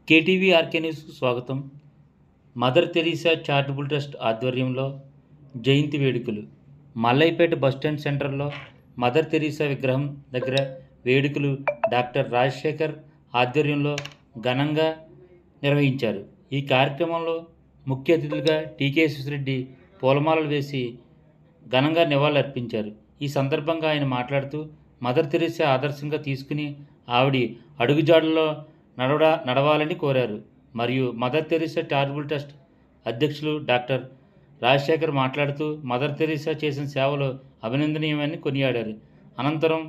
KTV RK న్యూస్కు స్వాగతం. Mother Teresa charitable trust ఆధ్వర్యంలో జయంతి వేడుకలు. మల్లైపేట బస్టాండ్ సెంటర్లో మదర్ తెరీసా విగ్రహం దగ్గర వేడుకలు డాక్టర్ రాజశేఖర్ ఆధ్వర్యంలో ఘనంగా నిర్వహించారు. ఈ కార్యక్రమంలో ముఖ్య అతిథులుగా టీకే సుసిరెడ్డి పూలమాలలు వేసి ఘనంగా నివాళులర్పించారు. ఈ సందర్భంగా ఆయన మాట్లాడుతూ మదర్ తెరీసా ఆదర్శంగా తీసుకుని ఆవిడ అడుగుజాడల్లో నడవాలని కోరారు. మరియు మదర్ తెరీసా చారిటబుల్ ట్రస్ట్ అధ్యక్షులు డాక్టర్ రాజశేఖర్ మాట్లాడుతూ మదర్ తెరీసా చేసిన సేవలు అభినందనీయమని కొనియాడారు. అనంతరం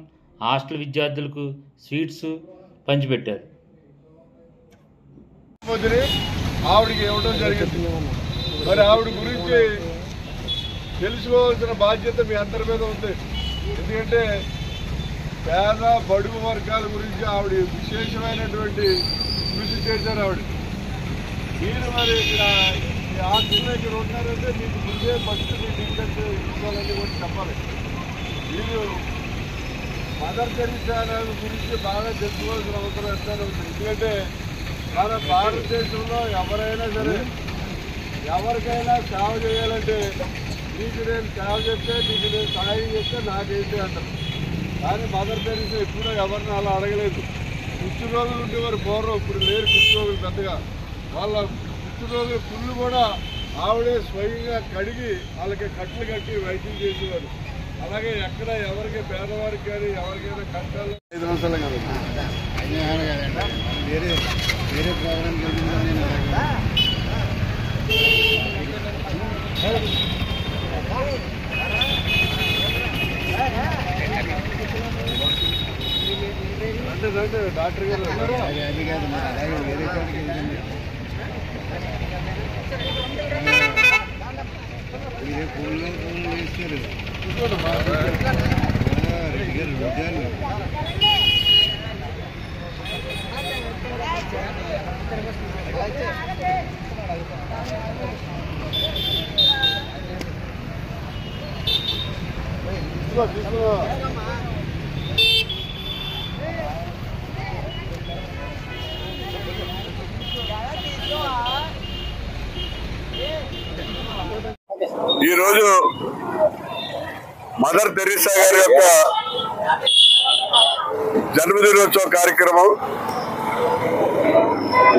హాస్టల్ విద్యార్థులకు స్వీట్స్ పంచిపెట్టారు. ఆవిడకి ఇవ్వడం జరిగింది. మరి ఆవిడ గురించి తెలుసుకోవాల్సిన బాధ్యత మీ అందరి మీద ఉంది. ఎందుకంటే పేద బడుగు వర్గాల గురించి ఆవిడ విశేషమైనటువంటి కృషి చేశారు. ఆవిడ మీరు మరి ఇక్కడ ఈ హాస్టల్లో ఇక్కడ ఉన్నారంటే మీకు ముందే ఫస్ట్ మీకు ఏంటంటే విషయాలన్నీ కూడా చెప్పాలి. మీరు మదర్ తెరీసా గురించి బాగా తెలుసుకోవాల్సిన అవసరం ఎంతైనా ఉంది. ఎందుకంటే మన భారతదేశంలో ఎవరైనా సరే ఎవరికైనా సేవ చేయాలంటే నీకు నేను సేవ చేస్తే నీకు నేను సహాయం చేస్తే నాకేంటి అంటారు. కానీ మదర్ తెరీసా ఎప్పుడూ ఎవరిని అలా అడగలేదు. కుష్ఠరోగులు ఉండేవారు పూర్వం, ఇప్పుడు లేరు కుష్ఠరోగులు పెద్దగా. వాళ్ళ కుష్ఠరోగుల పుళ్ళు కూడా ఆవిడే స్వయంగా కడిగి వాళ్ళకి కట్లు కట్టి వైద్యం చేసేవారు. అలాగే ఎక్కడ ఎవరికి పేదవారికి కానీ ఎవరికైనా కష్టాలు 5 నిమిషాలు కదా వేరే వేరే ప్రోగ్రాం అంటే డాక్టర్ గారు అది కాదు వేరే చోటికి మీరే ఫోన్లో వేస్తారు రెడ్డి గారు రోజాలు ఈరోజు మదర్ తెరీసా గారి యొక్క జన్మదినోత్సవ కార్యక్రమం.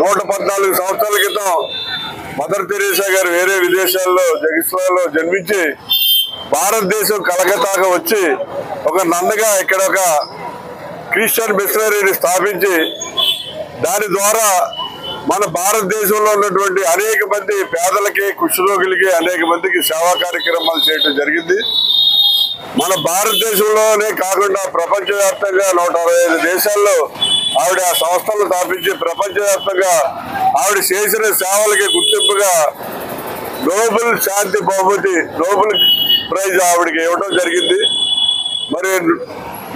114 సంవత్సరాల క్రితం మదర్ తెరీసా గారు వేరే విదేశాల్లో జగిస్లాలో జన్మించి భారతదేశం కలకత్తాగా వచ్చి ఒక నందగా ఇక్కడ ఒక క్రిస్టియన్ మిషనరీని స్థాపించి దాని ద్వారా మన భారతదేశంలో ఉన్నటువంటి అనేక మంది పేదలకి కుష్ఠరోగులకి అనేక మందికి సేవా కార్యక్రమాలు చేయడం జరిగింది. మన భారతదేశంలోనే కాకుండా ప్రపంచవ్యాప్తంగా 165 దేశాల్లో ఆవిడ ఆ సంస్థలను స్థాపించి ప్రపంచవ్యాప్తంగా ఆవిడ చేసిన సేవలకి గుర్తింపుగా నోబెల్ శాంతి బహుమతి నోబెల్ ప్రైజ్ ఆవిడకి ఇవ్వడం జరిగింది. మరి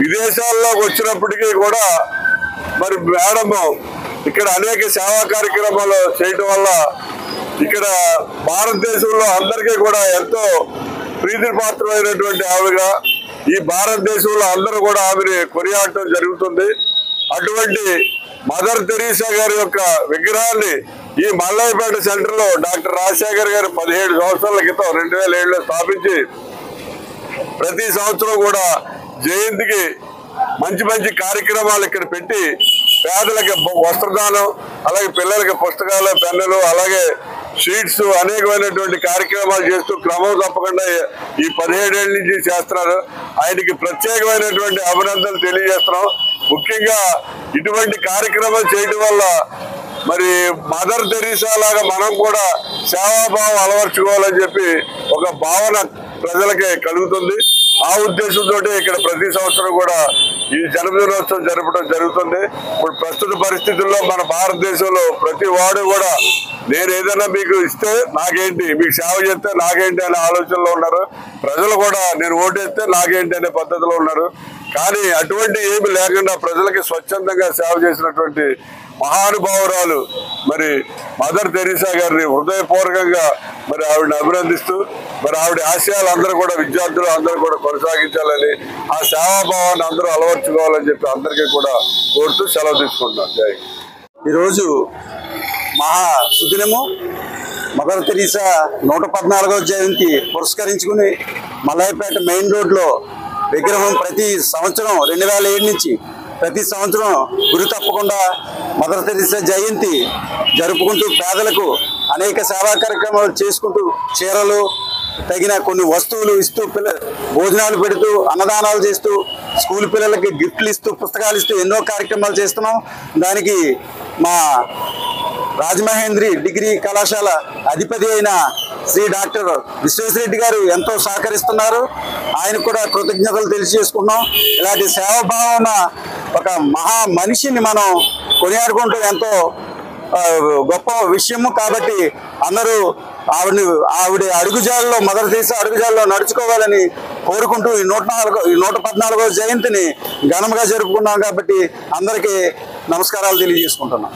విదేశాల్లోకి వచ్చినప్పటికీ కూడా మరి మేడం ఇక్కడ అనేక సేవా కార్యక్రమాలు చేయటం వల్ల ఇక్కడ భారతదేశంలో అందరికీ కూడా ఎంతో ప్రీతిపాత్రమైనటువంటి ఆవిడ. ఈ భారతదేశంలో అందరూ కూడా ఆమెని కొనియాడటం జరుగుతుంది. అటువంటి మదర్ తెరీసా గారి యొక్క విగ్రహాన్ని ఈ మల్లైపేట సెంటర్లో డాక్టర్ రాజశేఖర్ గారు 17 సంవత్సరాల క్రితం 2007లో స్థాపించి ప్రతి సంవత్సరం కూడా జయంతికి మంచి మంచి కార్యక్రమాలు ఇక్కడ పెట్టి పేదలకి వస్త్రదానం, అలాగే పిల్లలకి పుస్తకాలు, పెన్నులు, అలాగే షీట్స్ అనేకమైనటువంటి కార్యక్రమాలు చేస్తూ క్రమం తప్పకుండా ఈ 17 ఏళ్ళ నుంచి చేస్తున్నారు. ఆయనకి ప్రత్యేకమైనటువంటి అభినందనలు తెలియజేస్తున్నాం. ముఖ్యంగా ఇటువంటి కార్యక్రమాలు చేయడం వల్ల మరి మదర్ తెరీసా లాగా మనం కూడా సేవాభావం అలవర్చుకోవాలని చెప్పి ఒక భావన ప్రజలకి కలుగుతుంది. ఆ ఉద్దేశంతో ఇక్కడ ప్రతి సంవత్సరం కూడా ఈ జన్మదినోత్సవం జరపడం జరుగుతుంది. ఇప్పుడు ప్రస్తుత పరిస్థితుల్లో మన భారతదేశంలో ప్రతి వాడు కూడా నేను ఏదైనా మీకు ఇస్తే నాకేంటి, మీకు సేవ చేస్తే నాకేంటి అనే ఆలోచనలో ఉన్నారు. ప్రజలు కూడా నేను ఓటేస్తే నాకేంటి అనే పద్ధతిలో ఉన్నారు. కానీ అటువంటి ఏమి లేకుండా ప్రజలకి స్వచ్ఛందంగా సేవ చేసినటువంటి మహానుభావురాలు మరి మదర్ తెరీసా గారిని హృదయపూర్వకంగా మరి ఆవిడని అభినందిస్తూ మరి ఆవిడ ఆశయాలు అందరూ కూడా విద్యార్థులు అందరూ కూడా కొనసాగించాలని, ఆ సేవాభావాన్ని అందరూ అలవర్చుకోవాలని చెప్పి అందరికీ కూడా కోరుతూ సెలవు తీసుకుంటున్నాను. జై. ఈరోజు మహా సుదినము. మదర్ తెరీసా 114వ జయంతి పురస్కరించుకుని మలైపేట మెయిన్ రోడ్లో విగ్రహం ప్రతి సంవత్సరం 2007 నుంచి ప్రతి సంవత్సరం గురి తప్పకుండా మదర్ తెరీసా జయంతి జరుపుకుంటూ పేదలకు అనేక సేవా కార్యక్రమాలు చేసుకుంటూ చీరలు తగిన కొన్ని వస్తువులు ఇస్తూ భోజనాలు పెడుతూ అన్నదానాలు చేస్తూ స్కూల్ పిల్లలకి గిఫ్ట్లు ఇస్తూ పుస్తకాలు ఇస్తూ ఎన్నో కార్యక్రమాలు చేస్తున్నాం. దానికి మా రాజమహేంద్రి డిగ్రీ కళాశాల అధిపతి అయిన శ్రీ డాక్టర్ విశ్వేశ్వరరెడ్డి గారు ఎంతో సహకరిస్తున్నారు. ఆయనకు కూడా కృతజ్ఞతలు తెలియజేసుకున్నాం. ఇలాంటి సేవాభావం ఉన్న ఒక మహా మనిషిని మనం కొనియాడుకుంటూ ఎంతో గొప్ప విషయము. కాబట్టి అందరూ ఆవిడ అడుగుజాడలో మదర్ తెరీసా అడుగుజాడలో నడుచుకోవాలని కోరుకుంటూ ఈ 114వ జయంతిని ఘనంగా జరుపుకున్నాం. కాబట్టి అందరికీ నమస్కారాలు తెలియజేసుకుంటున్నాం.